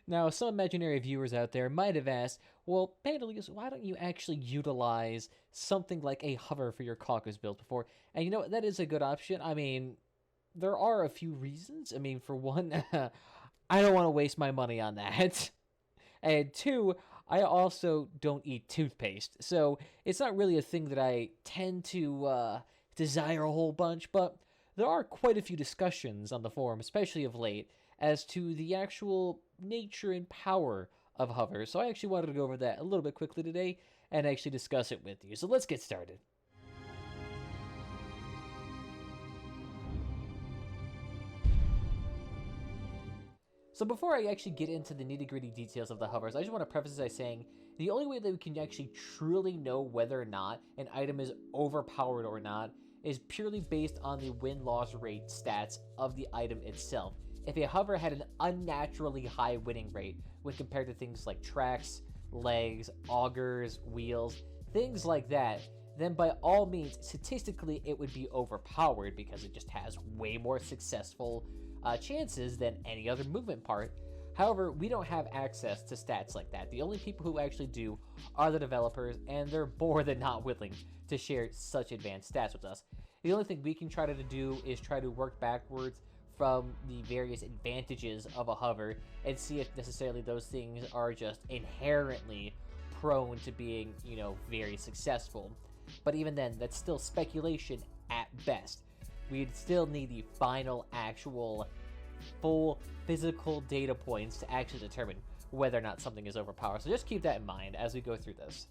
Now, some imaginary viewers out there might have asked, well, Pandalius, why don't you actually utilize something like a hover for your caucus build before? And you know what, that is a good option. I mean, there are a few reasons. I mean, for one, I don't want to waste my money on that. And two, I also don't eat toothpaste. So it's not really a thing that I tend to desire a whole bunch, but there are quite a few discussions on the forum, especially of late, as to the actual nature and power of hover. So I actually wanted to go over that a little bit quickly today and actually discuss it with you. So let's get started. So before I actually get into the nitty-gritty details of the hovers, I just want to preface this by saying the only way that we can actually truly know whether or not an item is overpowered or not is purely based on the win-loss rate stats of the item itself. If a hover had an unnaturally high winning rate when compared to things like tracks, legs, augers, wheels, things like that, then by all means, statistically, it would be overpowered because it just has way more successful chances than any other movement part. However, we don't have access to stats like that. The only people who actually do are the developers, and they're more than not willing to share such advanced stats with us. The only thing we can try to do is try to work backwards from the various advantages of a hover and see if necessarily those things are just inherently prone to being, very successful. But even then, that's still speculation at best. We'd still need the final, actual, full physical data points to actually determine whether or not something is overpowered. So just keep that in mind as we go through this.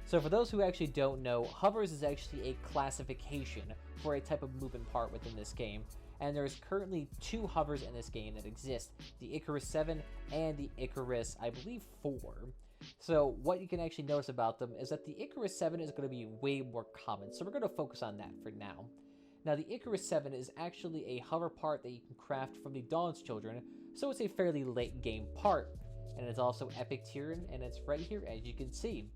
So for those who actually don't know, hovers is actually a classification for a type of movement part within this game. And there's currently 2 hovers in this game that exist, the Icarus 7 and the Icarus, I believe, 4. So what you can actually notice about them is that the Icarus 7 is going to be way more common, so we're going to focus on that for now. Now, the Icarus 7 is actually a hover part that you can craft from the Dawn's Children, so it's a fairly late game part. And it's also epic tier, and it's right here, as you can see.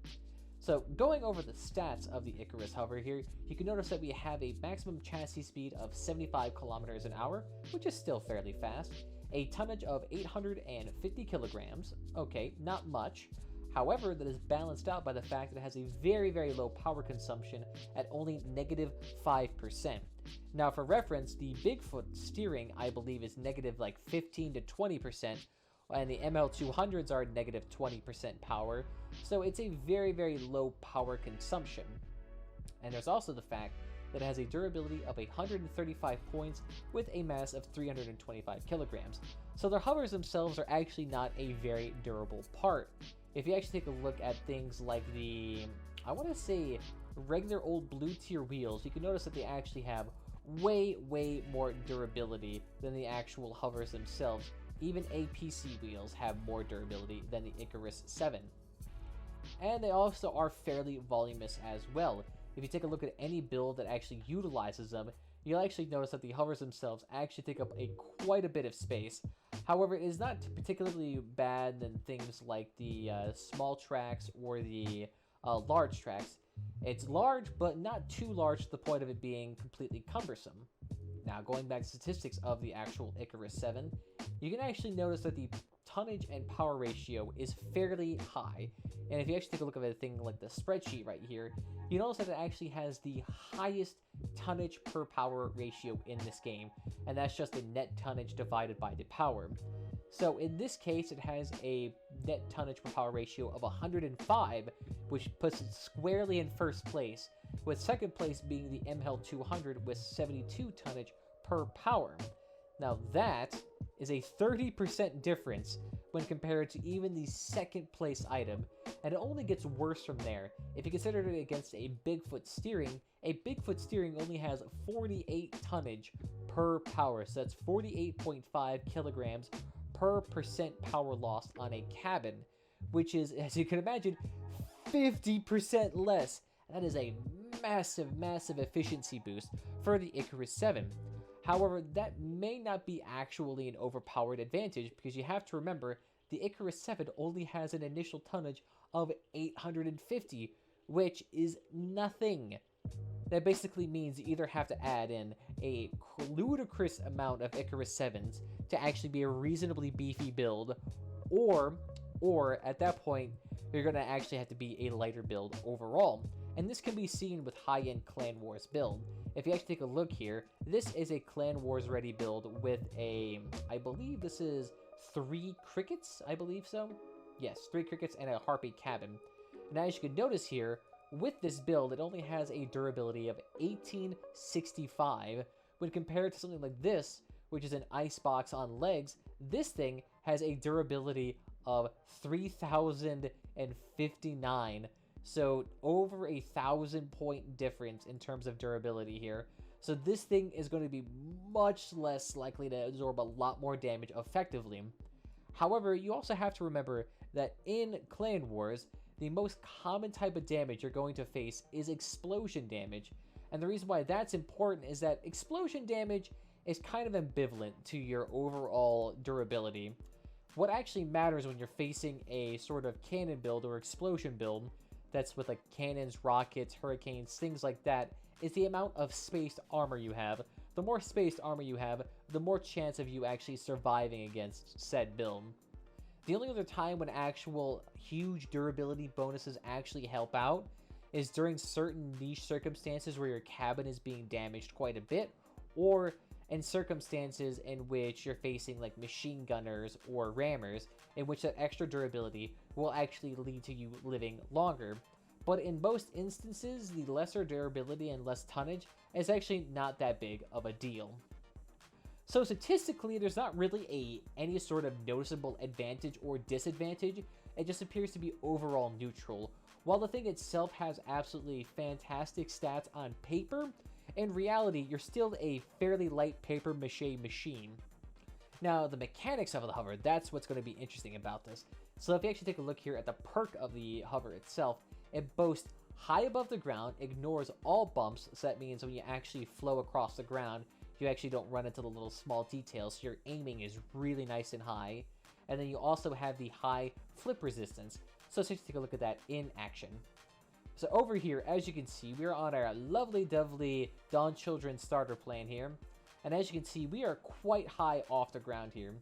So, going over the stats of the Icarus hover here, you can notice that we have a maximum chassis speed of 75 kilometers an hour, which is still fairly fast, a tonnage of 850 kilograms, okay, not much. However, that is balanced out by the fact that it has a very, very low power consumption at only negative 5%. Now, for reference, the Bigfoot steering, I believe, is negative like 15 to 20%, and the ML200s are negative 20% power, so it's a very, very low power consumption. And there's also the fact that it has a durability of 135 points with a mass of 325 kilograms. So their hovers themselves are actually not a very durable part. If you actually take a look at things like the, I want to say, regular old blue tier wheels, you can notice that they actually have way, way more durability than the actual hovers themselves. Even APC wheels have more durability than the Icarus 7. And they also are fairly voluminous as well. If you take a look at any build that actually utilizes them, you'll actually notice that the hovers themselves actually take up quite a bit of space. However, it is not particularly bad than things like the small tracks or the large tracks. It's large, but not too large to the point of it being completely cumbersome. Now, going back to statistics of the actual Icarus 7, you can actually notice that the tonnage and power ratio is fairly high. And if you actually take a look at a thing like the spreadsheet right here, you notice that it actually has the highest tonnage per power ratio in this game, and that's just the net tonnage divided by the power. So in this case, it has a net tonnage per power ratio of 105, which puts it squarely in first place, with second place being the ML200 with 72 tonnage per power. Now that is a 30% difference when compared to even the second place item, and it only gets worse from there. If you consider it against a Bigfoot steering only has 48 tonnage per power, so that's 48.5 kilograms per percent power lost on a cabin, which is, as you can imagine, 50% less. That is a massive, massive efficiency boost for the Icarus 7. However, that may not be actually an overpowered advantage, because you have to remember the Icarus 7 only has an initial tonnage of 850, which is nothing. That basically means you either have to add in a ludicrous amount of Icarus 7s to actually be a reasonably beefy build, or at that point, you're going to actually have to be a lighter build overall. And this can be seen with high-end Clan Wars build. If you actually take a look here, this is a Clan Wars ready build with a, I believe this is 3 crickets, I believe so. Yes, 3 crickets and a harpy cabin. Now as you can notice here, with this build, it only has a durability of 1865. When compared to something like this, which is an icebox on legs, this thing has a durability of 3059. So over 1,000-point difference in terms of durability here. So this thing is going to be much less likely to absorb a lot more damage effectively. However, you also have to remember that in Clan Wars, the most common type of damage you're going to face is explosion damage. And the reason why that's important is that explosion damage is kind of ambivalent to your overall durability. What actually matters when you're facing a sort of cannon build or explosion build that's with like cannons, rockets, hurricanes, things like that, is the amount of spaced armor you have. The more spaced armor you have, the more chance of you actually surviving against said build. The only other time when actual huge durability bonuses actually help out is during certain niche circumstances where your cabin is being damaged quite a bit, or in circumstances in which you're facing like machine gunners or rammers, in which that extra durability will actually lead to you living longer. But in most instances, the lesser durability and less tonnage is actually not that big of a deal. So statistically, there's not really any sort of noticeable advantage or disadvantage. It just appears to be overall neutral. While the thing itself has absolutely fantastic stats on paper, in reality, you're still a fairly light paper mache machine. Now, the mechanics of the hover, that's what's going to be interesting about this. So if you actually take a look here at the perk of the hover itself, it boasts high above the ground, ignores all bumps, so that means when you actually flow across the ground, you actually don't run into the little small details, so your aiming is really nice and high. And then you also have the high flip resistance. So let's take a look at that in action. So over here, as you can see, we are on our lovely Dawn Children starter plan here. And as you can see, we are quite high off the ground here.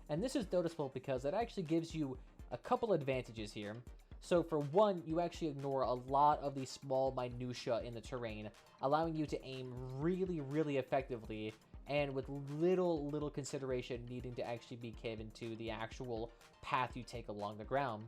And this is noticeable because it actually gives you a couple advantages here. So for one, you actually ignore a lot of the small minutia in the terrain, allowing you to aim really effectively and with little consideration needing to actually be given to the actual path you take along the ground.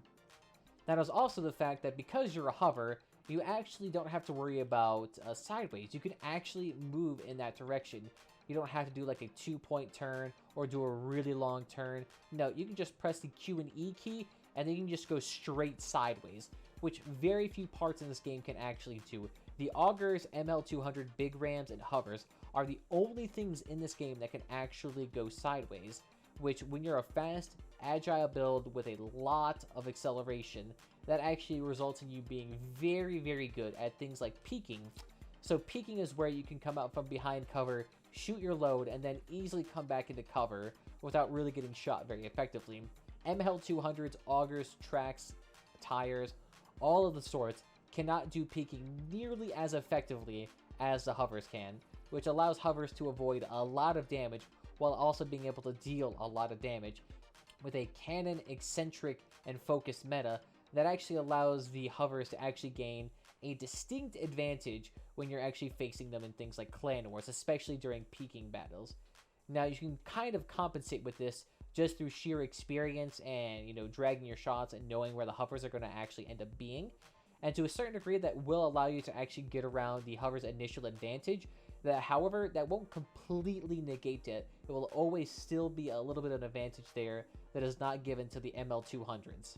Now there's also the fact that because you're a hover, you actually don't have to worry about sideways. You can actually move in that direction. You don't have to do like a 2-point turn or do a really long turn. No, you can just press the Q and E key and then you can just go straight sideways, which very few parts in this game can actually do. The augers, ML200, big rams, and hovers are the only things in this game that can actually go sideways, which when you're a fast, agile build with a lot of acceleration, that actually results in you being very good at things like peeking. So peeking is where you can come out from behind cover, shoot your load, and then easily come back into cover without really getting shot very effectively. ML200s, augers, tracks, tires, all of the sorts cannot do peeking nearly as effectively as the hovers can, which allows hovers to avoid a lot of damage while also being able to deal a lot of damage with a cannon, eccentric, and focused meta that actually allows the hovers to actually gain a distinct advantage when you're actually facing them in things like Clan Wars, especially during peeking battles. Now, you can kind of compensate with this just through sheer experience and, dragging your shots and knowing where the hovers are going to actually end up being. And to a certain degree, that will allow you to actually get around the hover's initial advantage. That, however, that won't completely negate it. It will always still be a little bit of an advantage there that is not given to the ML200s.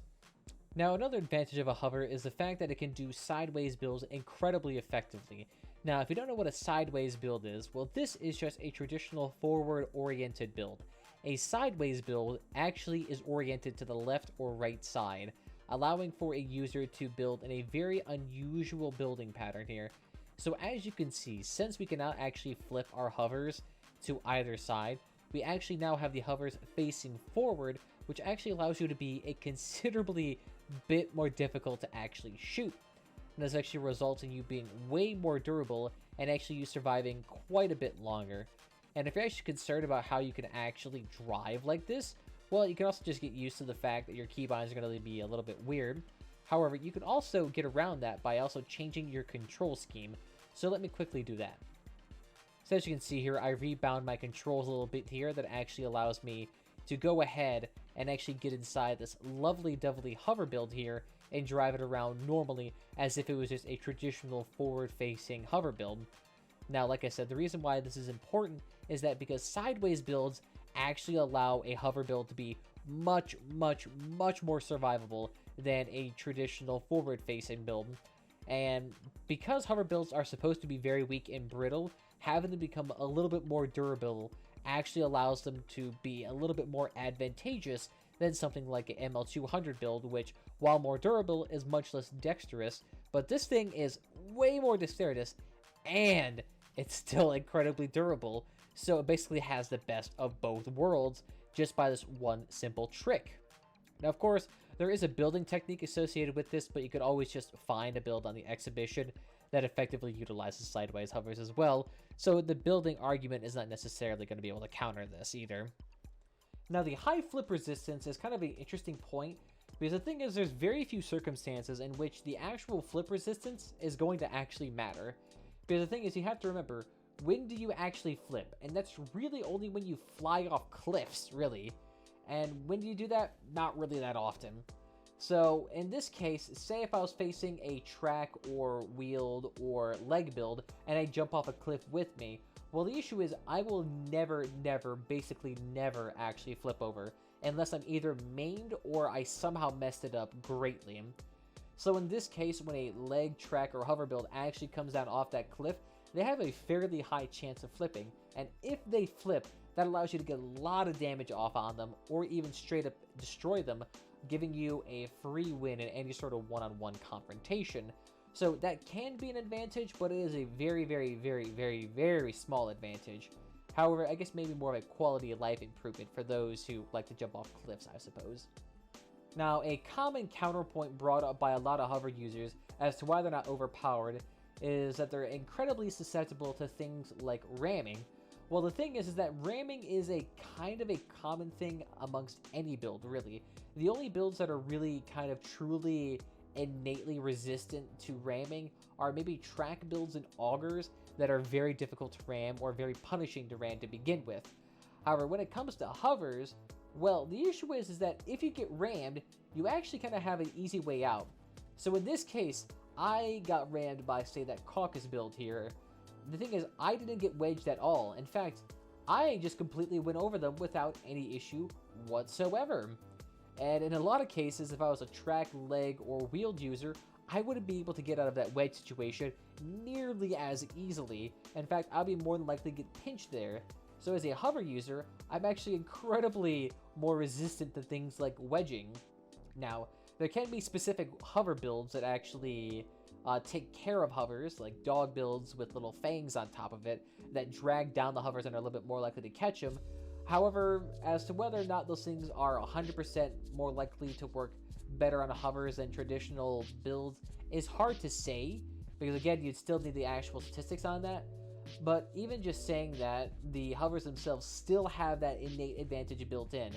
Now, another advantage of a hover is the fact that it can do sideways builds incredibly effectively. Now, if you don't know what a sideways build is, well, this is just a traditional forward-oriented build. A sideways build actually is oriented to the left or right side, allowing for a user to build in a very unusual building pattern here. So as you can see, since we can now actually flip our hovers to either side, we actually now have the hovers facing forward, which actually allows you to be a considerably bit more difficult to actually shoot. And this actually results in you being way more durable and actually you surviving quite a bit longer. And if you're actually concerned about how you can actually drive like this, Well, you can also just get used to the fact that your keybinds are going to be a little bit weird. However, you can also get around that by also changing your control scheme. So let me quickly do that. So as you can see here, I rebound my controls a little bit here. That actually allows me to go ahead and actually get inside this lovely hover build here and drive it around normally as if it was just a traditional forward-facing hover build. Now, like I said, the reason why this is important is that because sideways builds actually allow a hover build to be much more survivable than a traditional forward-facing build. And because hover builds are supposed to be very weak and brittle, having them become a little bit more durable actually allows them to be a little bit more advantageous than something like an ML200 build, which, while more durable, is much less dexterous. But this thing is way more dexterous, and it's still incredibly durable. So it basically has the best of both worlds just by this one simple trick. Now, of course, there is a building technique associated with this, but you could always just find a build on the exhibition that effectively utilizes sideways hovers as well. So the building argument is not necessarily going to be able to counter this either. Now, the high flip resistance is kind of an interesting point, because the thing is there's very few circumstances in which the actual flip resistance is going to actually matter. Because the thing is, you have to remember, when do you actually flip? And that's really only when you fly off cliffs, really. And when do you do that? Not really that often. So in this case, say if I was facing a track or wheeled or leg build and I jump off a cliff with me, well, the issue is I will basically never actually flip over unless I'm either mained or I somehow messed it up greatly. So in this case, when a leg, track, or hover build actually comes down off that cliff, they have a fairly high chance of flipping. And if they flip, that allows you to get a lot of damage off on them or even straight up destroy them, giving you a free win in any sort of one-on-one confrontation. So that can be an advantage, but it is a very small advantage. However, I guess maybe more of a quality of life improvement for those who like to jump off cliffs, I suppose. Now, a common counterpoint brought up by a lot of hover users as to why they're not overpowered is that they're incredibly susceptible to things like ramming. Well, the thing is that ramming is a kind of a common thing amongst any build, really. The only builds that are really kind of truly innately resistant to ramming are maybe track builds and augers that are very difficult to ram or very punishing to ram to begin with. However, when it comes to hovers, well, the issue is that if you get rammed, you actually kind of have an easy way out. So in this case, I got rammed by, say, that caucus build here. The thing is, I didn't get wedged at all. In fact, I just completely went over them without any issue whatsoever. And in a lot of cases, if I was a track, leg, or wheeled user, I wouldn't be able to get out of that wedge situation nearly as easily. In fact, I'd be more than likely to get pinched there. So as a hover user, I'm actually incredibly more resistant to things like wedging. Now, there can be specific hover builds that actually take care of hovers, like dog builds with little fangs on top of it that drag down the hovers and are a little bit more likely to catch them. However, as to whether or not those things are 100% more likely to work better on hovers than traditional builds is hard to say, because again, you'd still need the actual statistics on that. But even just saying that, the hovers themselves still have that innate advantage built in,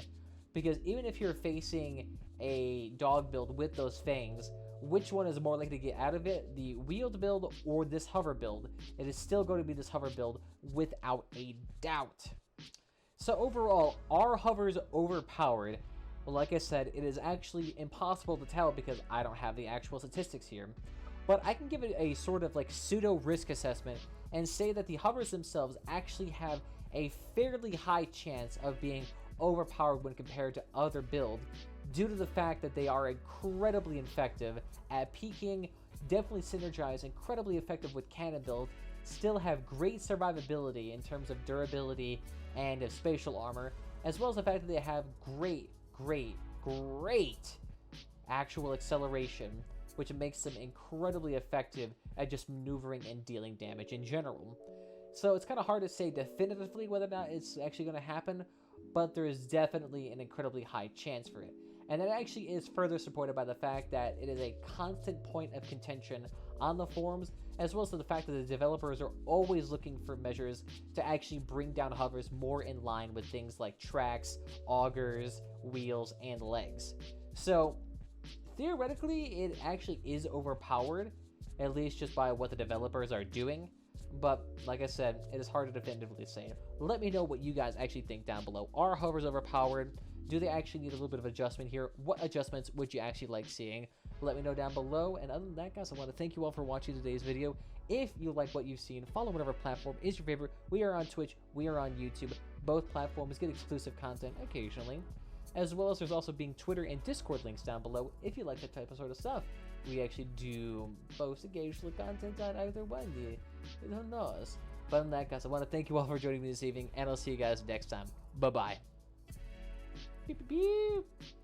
because even if you're facing a dog build with those fangs, which one is more likely to get out of it, the wheeled build or this hover build? It is still going to be this hover build without a doubt. So overall, are hovers overpowered? Well, like I said, it is actually impossible to tell because I don't have the actual statistics here. But I can give it a sort of like pseudo risk assessment and say that the hovers themselves actually have a fairly high chance of being overpowered when compared to other builds, due to the fact that they are incredibly effective at peaking, definitely synergize, incredibly effective with cannon builds, still have great survivability in terms of durability and of spatial armor, as well as the fact that they have great actual acceleration, which makes them incredibly effective at just maneuvering and dealing damage in general. So it's kind of hard to say definitively whether or not it's actually going to happen, but there is definitely an incredibly high chance for it. And that actually is further supported by the fact that it is a constant point of contention on the forums, as well as the fact that the developers are always looking for measures to actually bring down hovers more in line with things like tracks, augers, wheels, and legs. So theoretically, it actually is overpowered, at least just by what the developers are doing. But like I said, it is hard to definitively say. Let me know what you guys actually think down below. Are hovers overpowered? Do they actually need a little bit of adjustment here? What adjustments would you actually like seeing? Let me know down below. And other than that, guys, I want to thank you all for watching today's video. If you like what you've seen, follow whatever platform is your favorite. We are on Twitch. We are on YouTube. Both platforms get exclusive content occasionally, as well as there's also being Twitter and Discord links down below if you like that type of sort of stuff. We actually do post occasional content on either one. Who knows? But other than that, guys, I want to thank you all for joining me this evening, and I'll see you guys next time. Bye-bye. Beep, beep, beep.